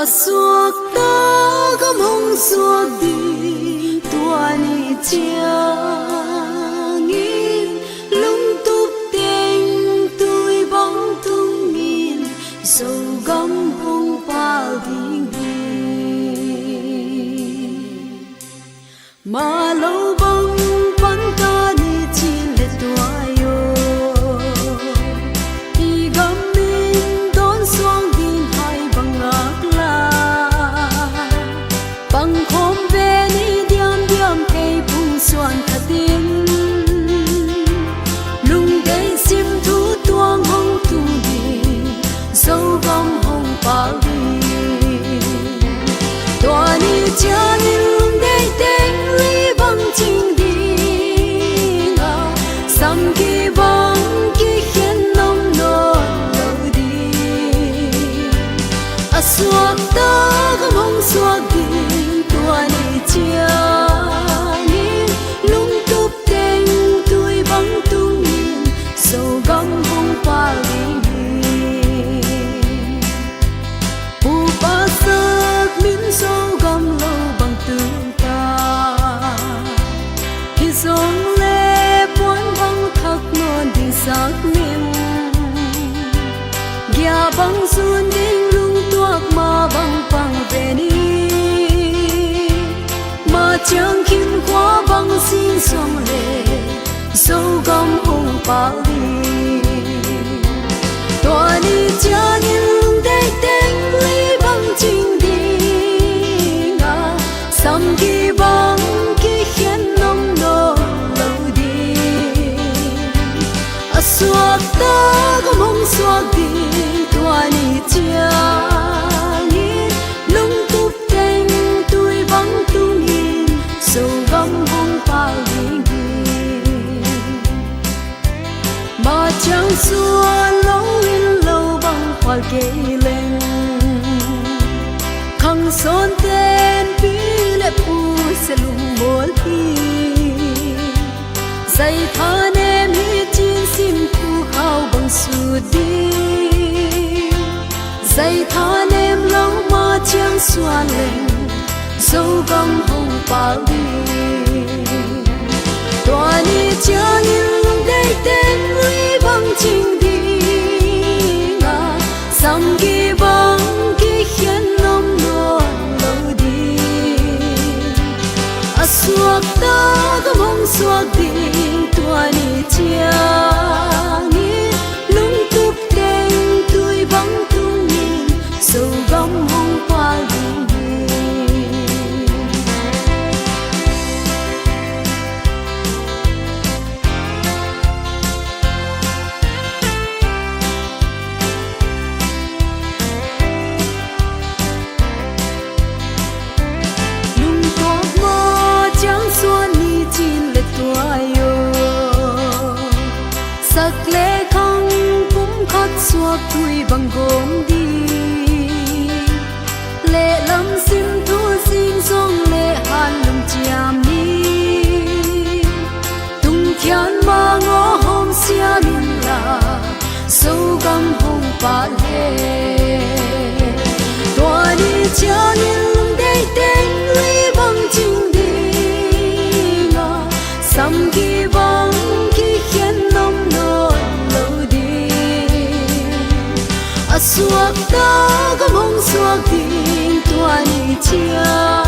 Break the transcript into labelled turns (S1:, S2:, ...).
S1: suộc ta gom hong suộc đi tua ni chia nghìn lung túc tình tôi bóng tung nghìn dầu gom hong bao đi mà lâu bóng vẫn ta ni chi lệ tua yo đi gom min đón xuông din hai bằng ngạc la bằng khom về ni diam diam cây bung xuân thật tin lung đầy sim thu tuang hong tu đi dâu gom hong bao đi tua ni cha ni lung đầy tên li bằng chinh đi ngà sam ki bằng ki khen nông nôn lâu đi a suộc ta gom hong suộc đi tua ni chia ni lung túc tên tôi bằng tung nhìn dầu gom hong bao đi u ba sắc min dâu gom lâu bằng tương ta khi dòng lệ buồn bằng khắc non đi sắc min gia bằng xuân đinh lung tuak mà bằng bằng về đi mà chẳng khiến quá bằng xin dòng lệ dâu gom hong bao đi tua ni cha ni lung đầy tên li bằng chinh đi ngà sam ki bằng ki khen nông nô lâu đi a suộc ta gom hong suộc đi tua ni cha ni lung túc tên tôi bằng tung nhìn dầu gom hong bao đi mà chẳng xua lâu in lâu bằng khoa kê lên khăng son tên bí lệ pu sẽ lung mùa đi dây than em hi chín sim khu khao bằng su đi dây than em lâu mà chẳng xoa lên dâu gom hong bao đi tua ni cha ni lung đầy tên li bằng chinh đi ngà sam ki bằng ki khen nông nôn lâu đi a suộc ta gom hong suộc đi tua ni cha ni lung túc tên tôi bằng tung nhìn dầu gom hong bao đi sắc lệ không cũng khắc suộc tôi bằng gốm đi lệ lâm sim thu xin sông lệ hàn lùng chiam đi tung khian ma ngõ hôm xia min là sâu gam hồng ba lệ tua đi cha ni lung đầy tên li bằng chinh đi ngà sam ki bằng ki khen nông nôn lâu đi a suộc ta gom hong suộc đi tua ni chia